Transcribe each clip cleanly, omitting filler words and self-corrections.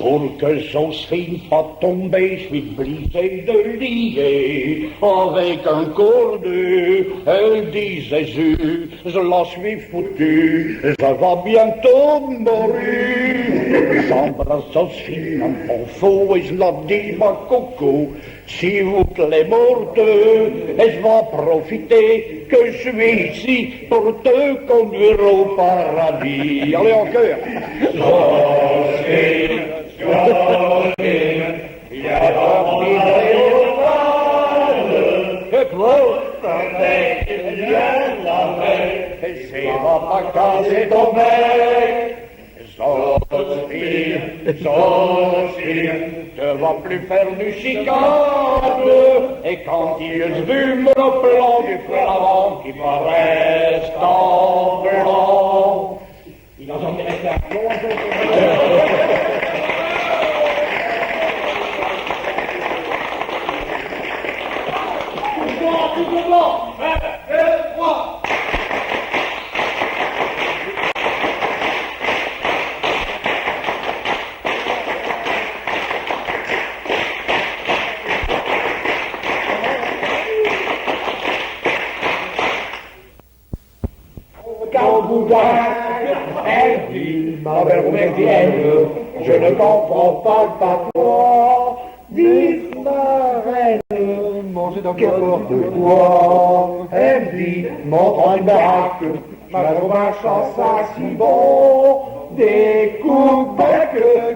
Pour que Joséphine pas tomber, je suis obligé de lier avec un cordeux. Elle disait, je la suis foutu, je vais bientôt mourir. J'embrasse Joséphine en bon faux et je la dis, ma coco, s'il vous plaît, morte, et je vais profiter que je suis ici pour te conduire au paradis. Allez, en chœur. C'est ma case et ton mec. Joséphine, ne va plus faire du chicane. Et quand il a vu le plan du flamand qui me reste en blanc, il en est resté un tout blanc, 1, 2, 3. Elle dit, ma belle Roumaine, je ne comprends pas le patois. Dites ma reine, mangez dans quelle porte de bois. Elle dit, montre une baraque, ma chance à si bon. Des coups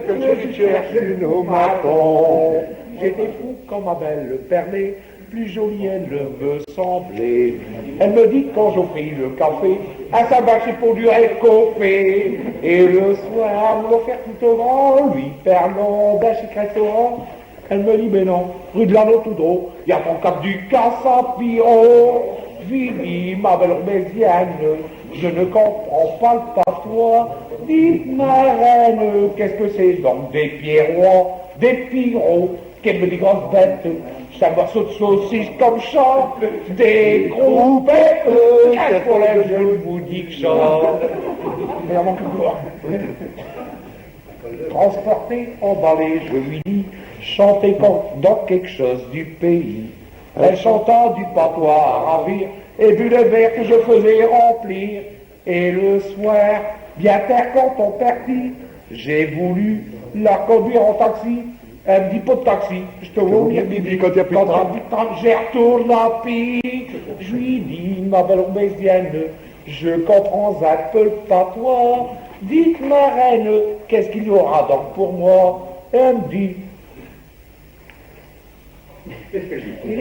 que je cherche une maton. J'étais fou quand ma belle le permet. Plus jolie elle me semblait. Elle me dit quand j'offris le café, à sa bâche pour du réchauffé. Et le soir, me l'offert tout au vent, lui parlant d'un chic restaurant. Elle me dit, mais non, rue de l'Anneau tout droit, y a ton cap du Casse-à-Piron. Je lui dis, ma belle Roumaisienne, je ne comprends pas le patois. Dites ma reine, qu'est-ce que c'est donc des pierrots, des pirots, qu'elle me dit grosse bête. Un morceau de saucisse comme ça, des gros bêtes, quel problème, je vous dis que ça. Mais avant tout, transporté, emballé, je lui dis, chantez dans quelque chose du pays. Elle chanta du patois à ravir, et bu le verre que je faisais remplir. Et le soir, bien tard quand on partit, j'ai voulu la conduire en taxi. Elle me dit pas de taxi, je te vois venir bibi quand il n'y a plus de train. J'ai retourné la pique, je lui dis, ma belle Roumaisienne, je comprends un peu le patois. Dites ma reine, qu'est-ce qu'il y aura donc pour moi? Elle me dit.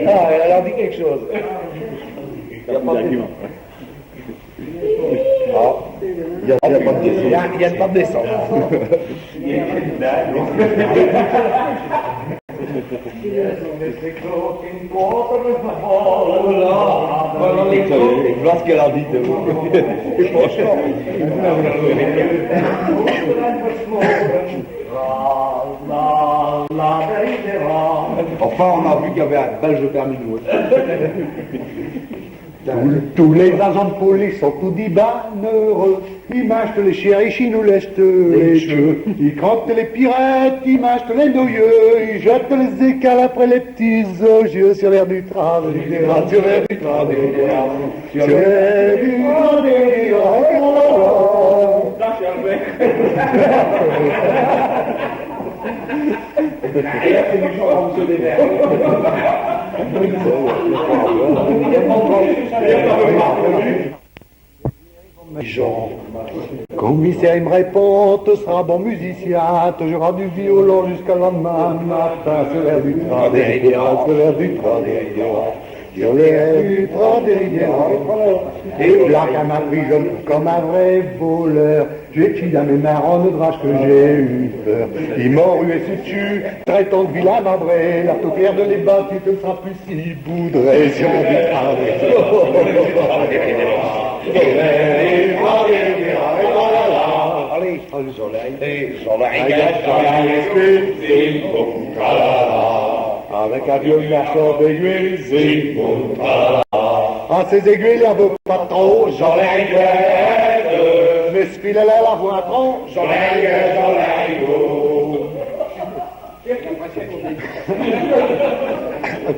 Ah, elle a dit quelque chose. Il n'y a pas d'argument. Ah, il n'y a pas de descente. Il n'y a pas de descente. Voilà ce qu'elle a dit de vous. Enfin, on a vu qu'il y avait un Belge terminaux. Tous les agents de police sont tous des bannereux. Ils mâchent les chiens, ils nous lèchent les cheveux. Ils crottent les pirates, ils mâchent les noyeux. Ils jettent les écales après les petits ogieux sur l'air du travail. Sur l'air du travail. Sur l'air du travail. Et là, c'est du genre à vous des verres. Commissaire, il me répond, tu seras bon musicien, tu joueras du violon jusqu'à le lendemain matin, sur l'air du train derrière, sur l'air du train derrière, sur l'air du train derrière. Et là, qu'elle m'a pris comme un vrai voleur, j'ai tué à mes mains en ouvrage que j'ai eu peur. Ils m'ont rué dessus, traitant de vilain mabré, la paupière de les bas, tu ne seras plus si boudré, sur l'air du train derrière. Allez, avec un vieux marchand d'aiguilles, zing, boum, tralala. Ah, ces aiguilles, y'en veut pas trop, j'en ai gueule. Mais ce filet-là, la voix trop, j'en ai gueule.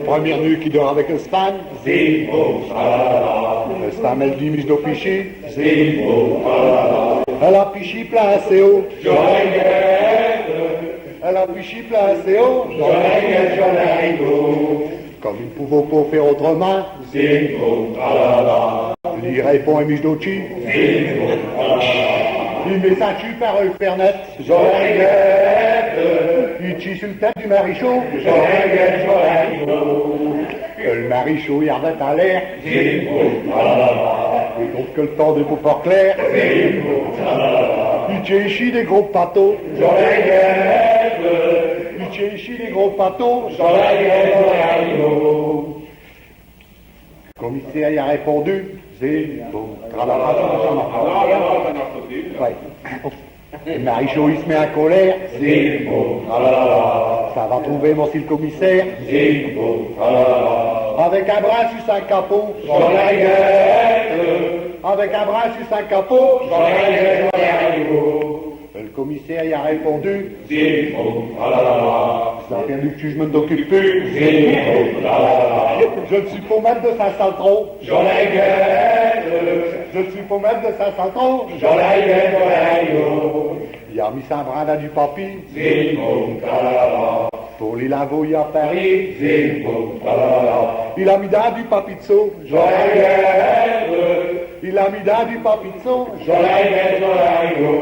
Première nuit qui dort avec le Stan. Zimbo, tralala. Le Stan, elle dit, je pichi. Zimbo, tralala. Elle a pichi plein assez haut. Jolinguette. Elle a pichi plein assez haut. Jolinguette, jolingo. Comme il pouvait pas faire autrement. Zimbo, tralala. Il répond à Mijdochi. Zimbo, tralala. Il met sa tue par œil fernet. Jolinguette. Il tue sur le tête du marichot. Jolinguette, jolingo. Le marichot, il avait à l'air. Zimbo, tralala. Et donc que le temps des pas clair. Zimbo, tralala. Il tue ici des gros pâteaux. Jolinguette. Il tue ici des gros pâteaux. Jolinguette, jolingo. Le commissaire y a répondu. Zimbo, tralala. Ouais. Le marichot, il se met en colère. Zimbo, tralala. Ça va trouver mon style commissaire. Zimbo, tralala. Avec un bras sur sa capot. Jolinguette. Avec un bras sur sa capot. Jolinguette, jolingo. Le commissaire y a répondu. Zimbo, tralala. Ça a perdu que je me t'occupe plus. Zimbo, tralala. Je ne suis pas maître de Saint-Saltron. Jolinguette. Je ne suis pas maître de Saint-Saltron. Jolinguette, jolingo. Il a mis sa brinde à du papier. Zimbo, tralala. Pour les lavaux, il a Paris. Zimbo, tralala. Il a mis dans du papizzo. Jolinguette. Il a mis dans du papizzo. Jolinguette, jolingo.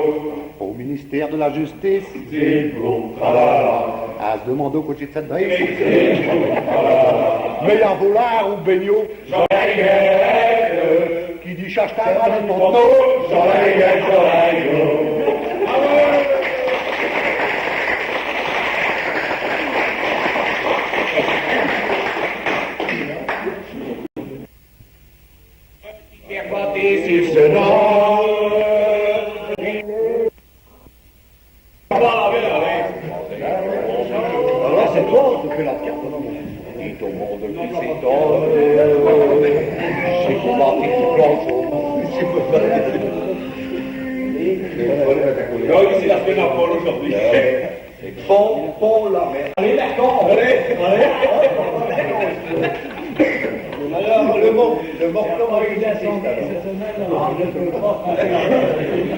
Au ministère de la Justice. Zimbo, tralala. À se demander au côté de cette dresse. Mais il y a volard ou baignot. Jolinguette. Qui dit cherche ta brinde de ton dos. Jolinguette, jolingo. Sur ce nom. Alors c'est toi qui fais la carte. Dis au monde qui s'étonne. C'est pour partir du planche. Donc ici la semaine à Paul aujourd'hui. Bon, la merde. Allez, d'accord, allez. Alors, le morceau organisation.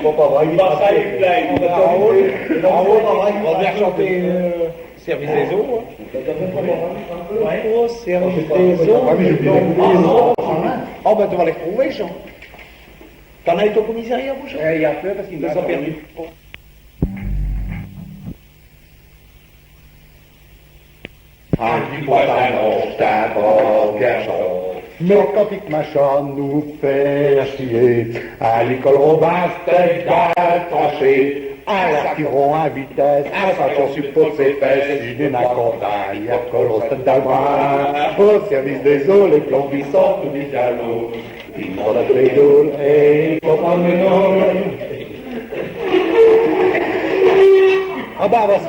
Faut pas voir, il va ça est plein. En haut, on va chanter Service des eaux. Oh, service des eaux. Oh, ben tu vas les trouver, Jean. T'en as été au commissariat, vous, Jean? Il y a peu parce qu'ils nous ont perdu. Mais quand il machin nous fait chier, à l'école Robin, c'était d'attacher, à l'attirant à vitesse, à sachant suppose ses fesses, une énacondaille, à colos d'albrin, au service des eaux, les plombissants, tout dit à l'eau, ils m'ont la pédole, et ils comprennent le nom. Ah bah, vas-y.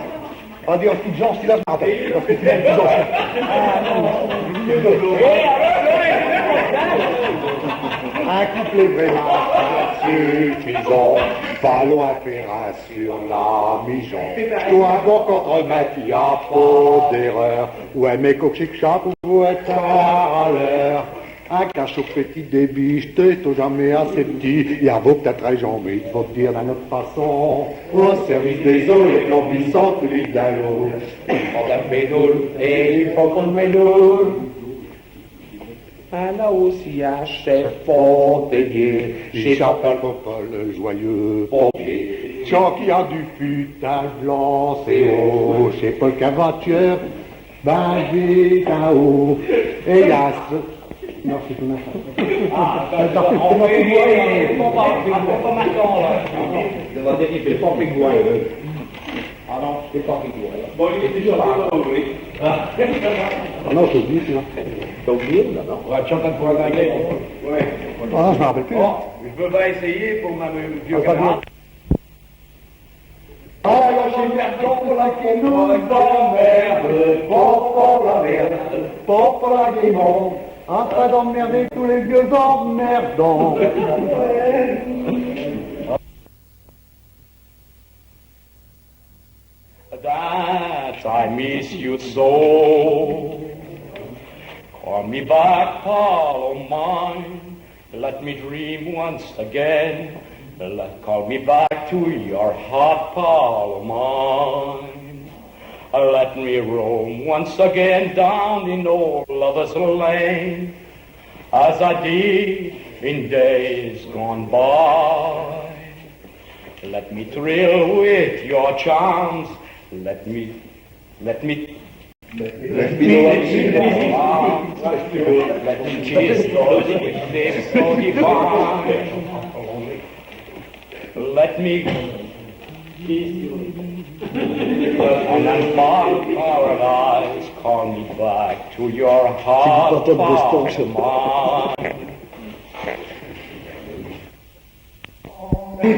On dit en petit genre, si là, je m'entends. Parce que tu viens de plus un couplet vraiment suffisant. Pas loin faire sur la mijon. Je dois encore contre Mathieu, y a pas d'erreur. Ouais, mais coq chic chat, vous êtes à l'heure. Un cachot petit débit, je t'ai jamais assez petit. Il y a beau peut-être très jambé, il faut dire d'une autre façon. Au service des eaux, les plombissants, tous les dallots. On a pédole et il faut qu'on le médole. Un là aussi un chef Fontelier, chez Jean-Paul Popol, le joyeux pompier. Jean qui a du putain blanc, c'est haut, chez Paul Cavatière, ben vite en haut. Et il y a ce... Non, c'est tout n'importe. Pas marquant là. Je vais dire qu'il fait pas pingouin. Ah non, c'est pas pingouin. Bon, il est déjà là. Ah non, j'ai oublié, tu vois. T'as oublié là, non? Ouais, tu entends pour la gueule. Ouais. Ah non, je m'en rappelle plus. Je peux pas essayer pour ma vieux camarade. Alors j'ai perdon pour la guémon, d'emmerde, pour la merde, pour la guémon, en train d'emmerder tous les vieux emmerdants. That time miss you so. Call me back, Paul, oh mine. Let me dream once again. Call me back to your heart, Paul, oh mine. Let me roam once again down in old Lover's Lane, as I did in days gone by. Let me thrill with your charms. Let me kiss those lips so divine. Let me kiss you and unmark paradise. Call me back to your heart, mine.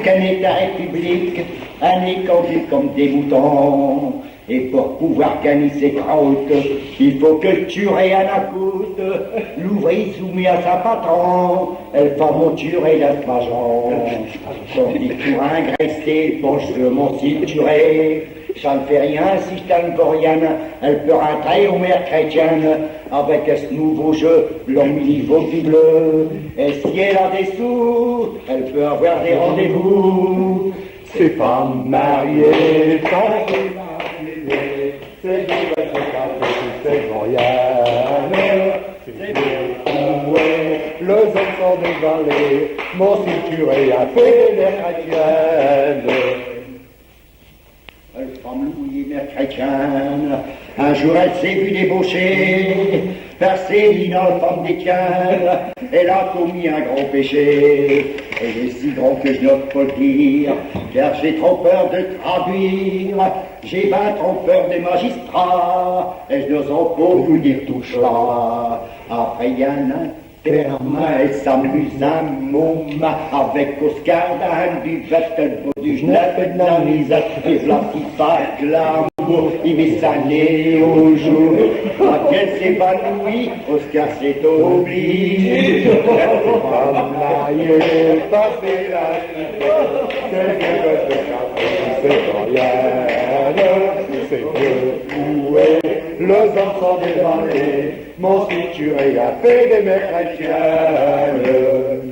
Qu'un État république, un écondu comme des moutons. Et pour pouvoir gagner ses croûtes, il faut que le tuerie à la coûte. L'ouvrier soumis à sa patron, elle va mon tuerie la pageant. Tandis que pour engraisser, bon je veux mon tuerie. Ça ne fait rien si t'as une Goriane, elle peut rentrer aux mères chrétiennes avec ce nouveau jeu, l'omniveau du bleu. Et si elle a des sous, elle peut avoir des rendez-vous. Ces femmes mariées, quand c'est Goriane, c'est le hommes sont des vallées, mon ceinturé a fait les chrétiennes. Femme louée, mère chrétienne, un jour elle s'est vue débaucher, par Céline, femme d'Étienne, elle a commis un grand péché. Elle est si grand que je n'ose pas le dire, car j'ai trop peur de traduire, j'ai bien trop peur des magistrats, et je n'ose pas vous dire tout cela. Après il y a un elle s'amuse un môme avec Oscar d'un du du Genève et de la misère, et v'là qui pas l'amour, il met sa nez au jour, quand elle s'évanouit, Oscar s'est oublié. Les hommes sont des vallées, mon ceinturé a fait des mères chrétiennes.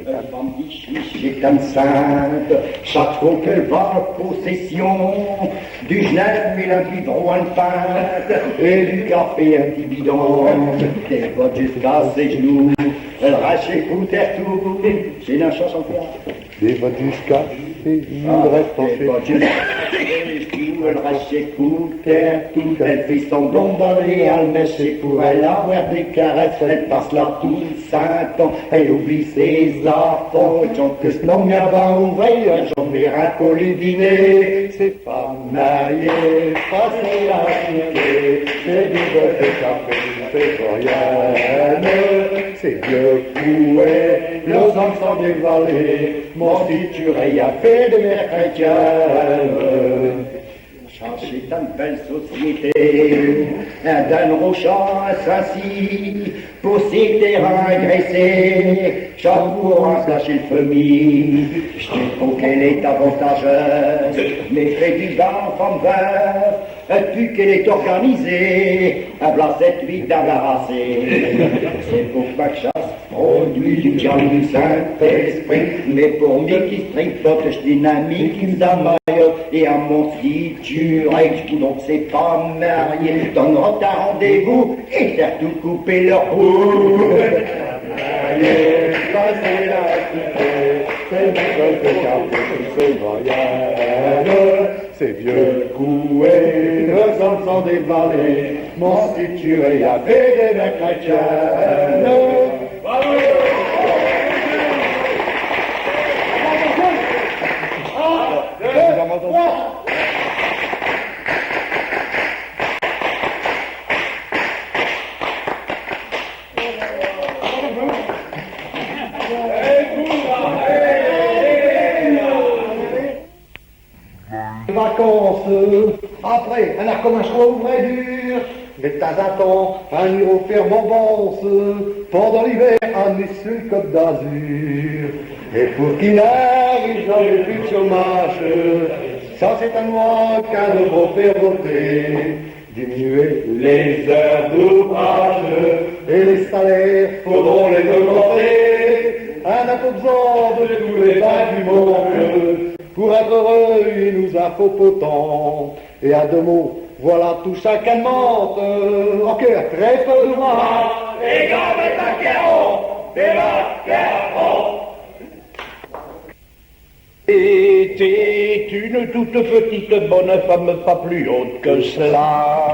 La femme dit est enceinte, chaque fois qu'elle va en possession du Genève, mais un biberon, une pinte, et du café, un petit bidon, des bottes jusqu'à ses genoux, elle rachète écoute tout, c'est une chanson fière. Des bottes jusqu'à ses genoux, reste en fait. Elle rachète écoute tout, elle fait son bombardier, elle met chez pour elle avoir des caresses, elle passe là tout saint ans, elle oublie ses enfants, que ce nom vient va ouvrir, j'en vais racoler dîner, c'est pas marié, passer la cité, c'est du beurre de café, c'est Goriane, c'est vieux fouet, les hommes sont des vallées, mon ceinturé a fait de mes chrétiennes. Chercher une belle société, d'un rochant assis, pour ses terrains agressés, chaque pour en cacher le famille. Je trouve qu'elle est avantageuse, mais fait du bas en femme veuve, vu qu'elle est organisée, un blanc 7-8 d'embarrassé. C'est pour ma chasse, produit du calme du Saint-Esprit, mais pour moi qui tripote, je dynamique, qui me et à mon ceinturé, donc c'est pas marié, donnera ta rendez-vous et faire tout couper leur bout. Marié, passer la cité, c'est du beurre de café, c'est Goriane, c'est vieux coué, les hommes sont des vallées, mon ceinturé a fait des mères chrétiennes. Vacances, après, elle recommencera au vrai dur. Mais de temps en temps, un ira faire bombance. Pendant l'hiver, on est sur le Côte d'Azur. Et pour qu'il arrive dans le plus de chômage, Ça c'est un loi qu'un de vos faire voter. Diminuer les heures d'ouvrage et les salaires, faudront les augmenter. Un imposant de tous les bains du monde. Pour être heureux, il nous a faut autant. Et à deux mots, voilà tout ça qu'elle mente. En cœur, très peu de voix. Et quand est un carreau, et la carreau. Était une toute petite bonne femme, pas plus haute que cela.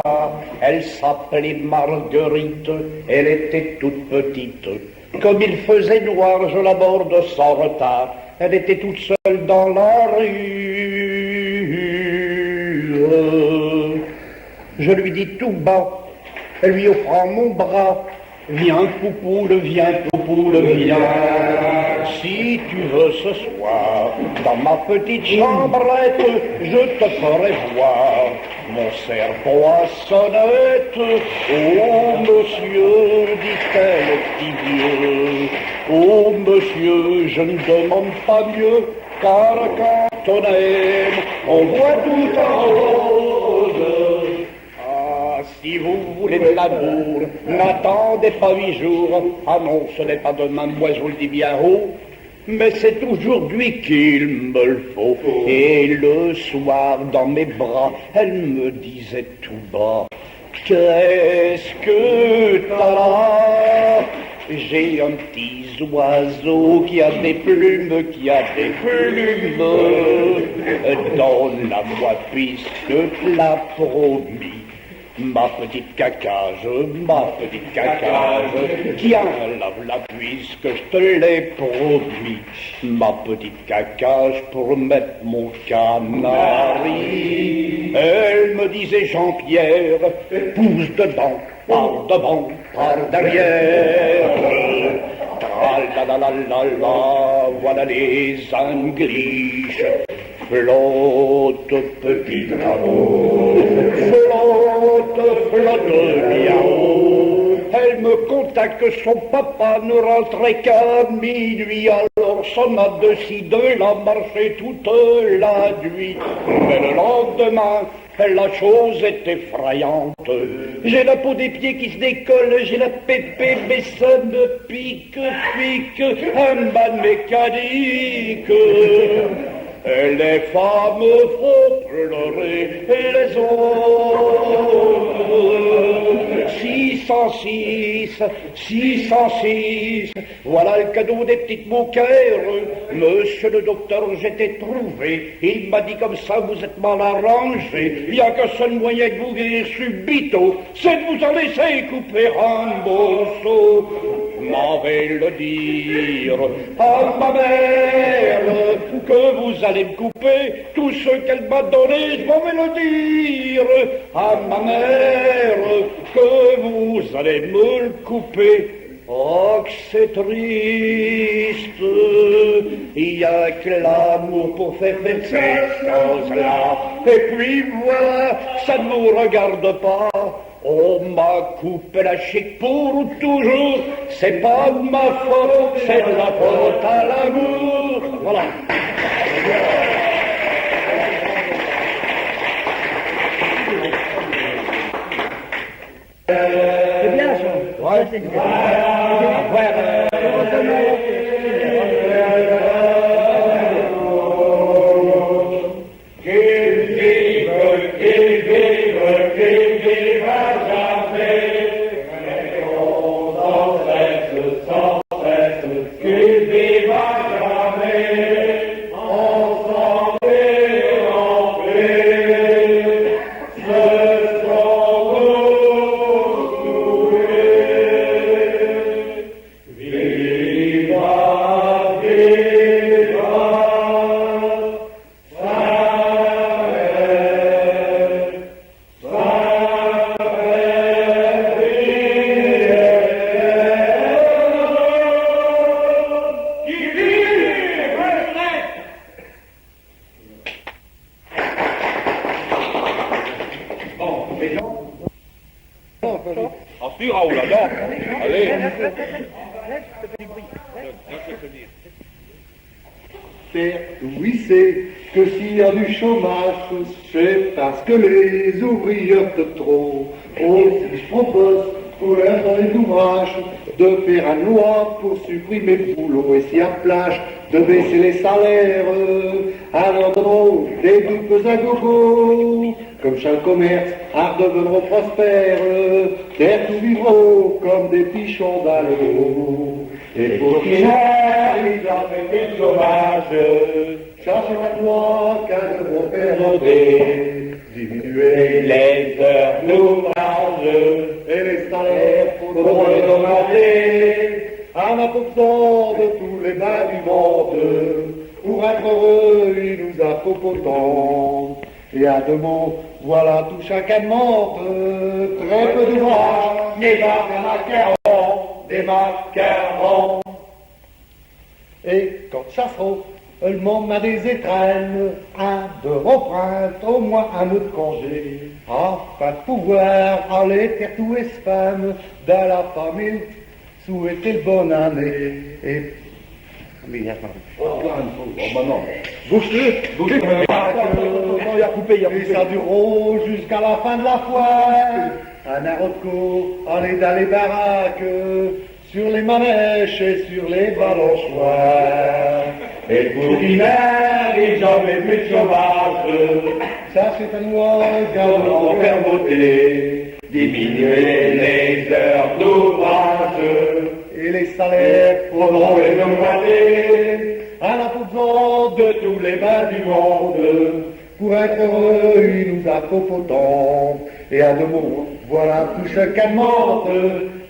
Elle s'appelait Marguerite, elle était toute petite. Comme il faisait noir, je l'aborde sans retard. Elle était toute seule dans la rue. Je lui dis tout bas, lui offrant mon bras. Viens, Poupoule, viens, viens. Si tu veux ce soir, dans ma petite chambrette, je te ferai voir mon cerveau à sonnette. Oh, monsieur, dit-elle, petit vieux. Oh, monsieur, je ne demande pas mieux, car quand on aime, on voit tout en rose. Si vous voulez de l'amour, n'attendez pas 8 jours. Ah non, ce n'est pas demain, moi je vous le dis bien haut, mais c'est aujourd'hui qu'il me le faut. Et le soir, dans mes bras, elle me disait tout bas, qu'est-ce que t'as? J'ai un petit oiseau qui a des plumes, Donne-la-moi puisque tu l'as promis. Ma petite cacage, tiens, lave-la puisque je te l'ai promis. Ma petite cacage pour mettre mon canari. Elle me disait Jean-Pierre, pousse dedans, par derrière. Tra-la-la-la-la-la, voilà les angliches. Flotte, petit amour, flotte, miaou. Elle me conta que son papa ne rentrait qu'à minuit, alors sonna de ci, de là, marchait toute la nuit. Mais le lendemain, la chose est effrayante. J'ai la peau des pieds qui se décolle, j'ai la pépé, mais ça me pique, un mal mécanique. Et les femmes font pleurer les autres. 606, voilà le cadeau des petites moquères. Monsieur le docteur, j'étais trouvé. Il m'a dit comme ça, vous êtes mal arrangé. Il n'y a qu'un seul moyen de vous guérir subito, c'est de vous en laisser couper un morceau. M'avait le dire à ma mère que vous allez me couper tout ce qu'elle m'a donné, je m'en vais le dire à ma mère que vous allez me le couper. Oh, que c'est triste, il n'y a que l'amour pour faire ces choses-là. Et puis voilà, ça ne vous regarde pas. On m'a coupé la chic pour toujours, c'est pas de ma faute, c'est de la faute à l'amour. Voilà. C'est bien ça. Ouais. C'est Oui, c'est que s'il y a du chômage, c'est parce que les ouvriers de trop. Aussi je propose pour un ouvrage de faire une loi pour supprimer le boulot et si à plage de baisser les salaires. Alors donnons des dupes à gogo, comme chaque commerce, art deviendront prospères, terre tout vivront comme des pichons d'allô. Et pour qu'il arrive à faire du chômage, chercher la loi qu'à devront faire voter, diminuer les heures d'ouvrage et les salaires faudront les augmenter. À la pourcent de tous les bains du monde, pour être heureux, il nous a faut autant. Et à deux mots, voilà tout chacun demande, très peu d'ouvrage, des macarons. Et quand chasseront, le monde m'a des étrennes, un de reprendre, au moins un autre congé, afin de pouvoir aller faire tous les femmes de la famille, souhaiter le bonne année. Et bouge-le, il a coupé. Et ça durera jusqu'à la fin de la foire. Un arotco, aller dans les baraques, sur les manèches et sur les balançoires. Et pour qu'il n'arrive jamais plus de chômage, ça c'est un loi qu'à faire voter, diminuer les heures d'ouvrage et les salaires faudront les augmenter à la poussante de tous les bains du monde. Pour être heureux, il nous a faut autant. Et à deux mots, voilà tout ce qu'elle demande,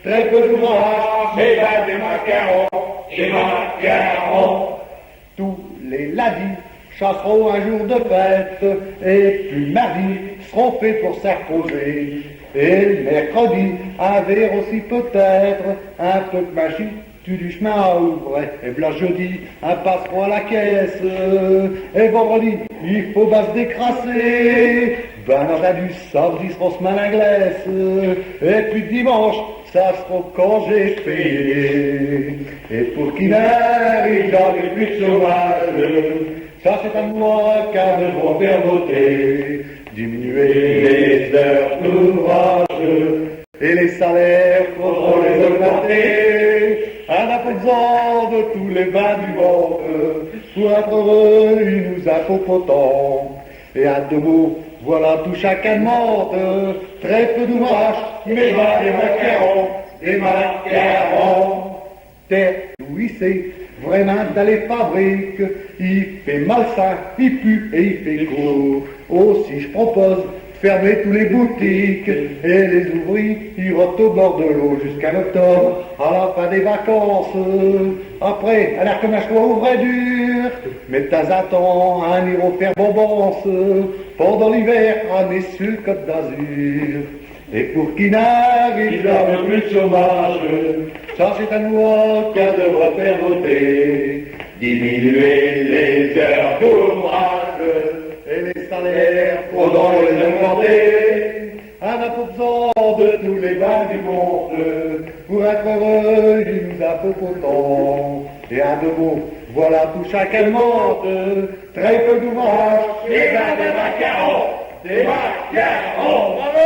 très peu d'ouvrage, et ben des macarons. Tous les ladis chasseront un jour de fête, et puis mardi seront faits pour se reposer. Et le mercredi, un verre aussi peut-être, un peu de magie, tu du chemin à ouvrir. Et voilà jeudi, un passereau à la caisse. Et vendredi, il faut pas se décrasser. Ben on a du samedi, seront semaine à glace. Et puis dimanche, ça sera quand j'ai payé. Et pour qu'il n'arrive jamais plus de chômage, ça c'est à moi qu'à devoir faire voter. Diminuer les heures d'ouvrage et les salaires faudront les augmenter. Un applaudissement de tous les bains du monde. Pour être heureux, il nous a faut autant. Et à deux mots, voilà tout chacun demande. Très peu d'ouvrage, mais pas des macarons. Terre où c'est vraiment dans les fabriques, il fait malsain, il pue et il fait gros. Aussi je propose de fermer tous les boutiques et les ouvriers iront au bord de l'eau jusqu'à octobre, à la fin des vacances. Après, à l'air comme un choix ouvrait dur, mais de temps en temps, un ira faire bonbons pendant l'hiver, à sur le Côte d'Azur. Et pour qu'il n'arrive jamais plus de chômage, ça c'est à nous qu'à devra faire voter. Diminuer les heures d'ouvrage et les salaires faudront les augmenter. Un applaudissement de tous les bains du monde. Pour être heureux, il nous a faut autant. Et à deux mots, voilà tout chacun demande. Très peu d'ouvrage, et ben des macarons, des macarons. Bravo!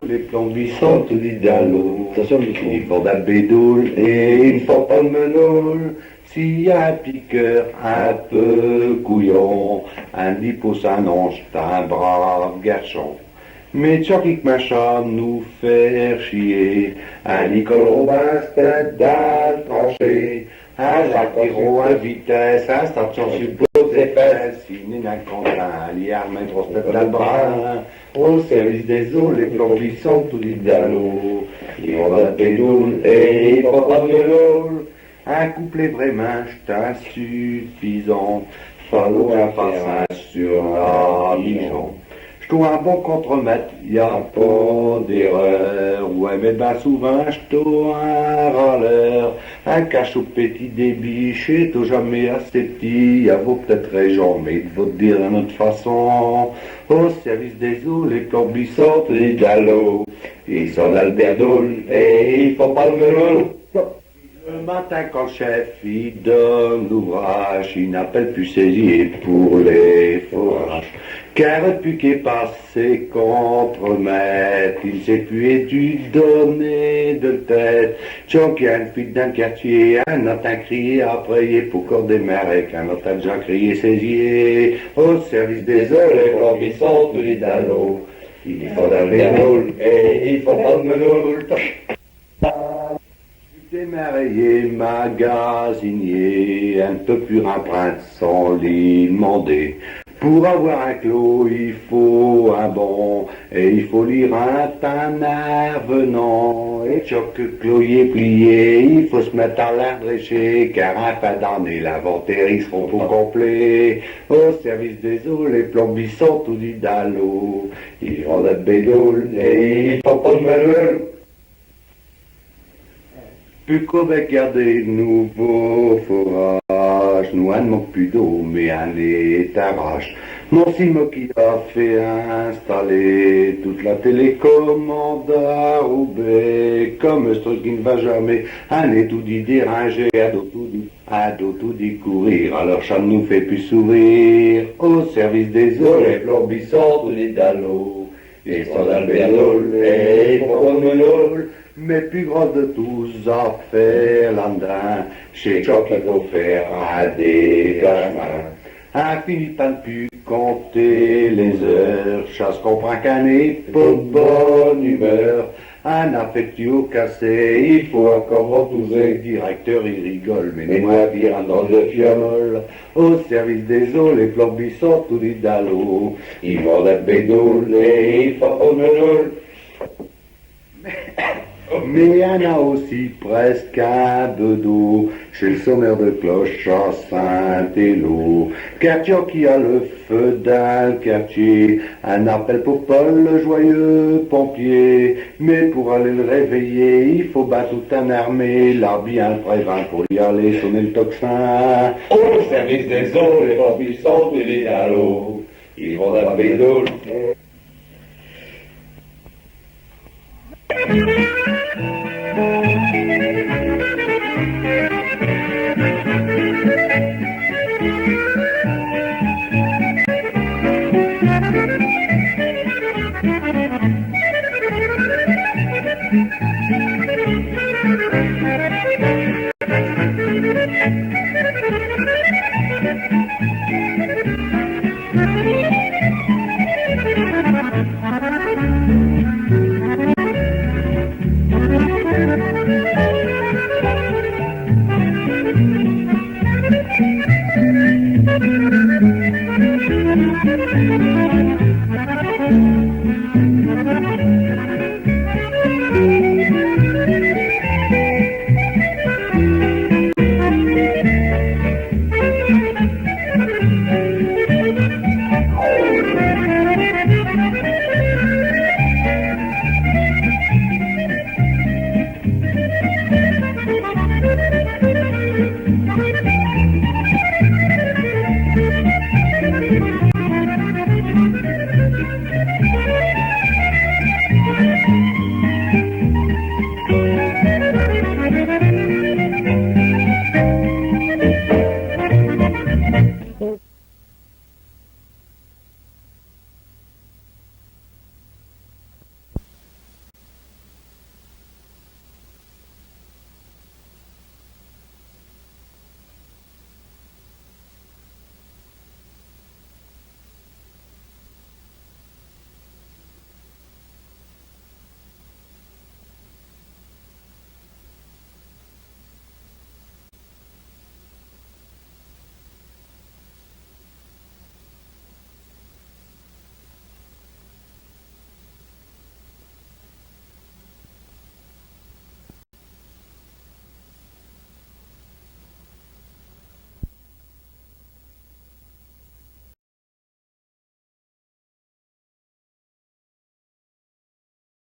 Les plans glissants tout dit dans l'eau. Il faut d'un bédoule et il faut pas de menoule. S'il y a un piqueur un peu couillon, un dippo s'annonce un brave garçon. Mais Tchokik Machin nous faire chier, un Nicole Robin tête d'un tranché, un Jacques Hérault à vitesse, un station sur d'autres épaisses, une Quentin, un liard, une grosse tête d'Albrin, au service des eaux, les plans glissants, tout dit dans l'eau, ils vont d'un pédoule et ils vont pas de l'eau, un couplet vraiment insuffisant, falloir un passin sur la mission. Un bon contremaître, y a pas d'erreur. Ouais, mais ben souvent, j't'ai un râleur. Un cachot petit débit, chez toi jamais assez petit. Y'a vaut peut-être raison, mais il faut te dire d'une autre façon. Au service des eaux, les corbis sortent les dallos. Ils sont dans le berdoul et il faut pas le melon. Le matin quand le chef il donne l'ouvrage, il n'appelle plus saisier pour les forages. Car depuis qu'est passé contre maître, il sait plus donner de tête. Tchon qui a une fille d'un quartier, un autre a crié à prier pour corps des mères, qu'un autre a déjà crié saisier. Au service des eaux, les flambissants tous les dallots. Il faut dans les moules et il faut pas de menoule. Démarrayé, magasinier, un peu plus empreinte sans l'y demander. Pour avoir un clos, il faut un bon, et il faut lire un tanard venant. Et choc cloyer plié, il faut se mettre à l'air dréché, car un fin d'année, l'inventaire, ils seront pour complet. Au service des eaux, les plombissants tout dit d'allô. Ils vendent la bédole, et ils font pas de manuel. Plus qu'on va garder de nouveaux forages, nous un ne manque plus d'eau, mais un est arrache. Mon Simo qui a fait installer toute la télécommande à Roubaix, comme ce truc qui ne va jamais, un est tout dit déranger, à dos tout dit courir, alors ça ne nous fait plus sourire. Au service des eaux, les plombissants, tous les dallots, ils sont dans le bédole, et ils font le menol. Mais plus gros de tous affaires l'andin, chez quoi qu'il faut faire à des gamins. Infini pas de plus compter les heures, chasse comprend qu'un n'est pas de bonne humeur. Un affectio cassé, il faut encore retrouver. Directeur il rigole, mais moi bien dans le fiole. Au service des eaux, les plombissants tous les dallots. Ils vont la bédole et ils font au menol. Mais y en a aussi presque un bedeau chez le sonneur de cloche à Saint-Élo. Quartier qui a le feu d'un quartier, un appel pour Paul le joyeux pompier. Mais pour aller le réveiller, il faut battre tout un armée, là bien prévint pour y aller sonner le tocsin. Au service des eaux, les pompiers sont et les dallots, ils vont dans la bédole.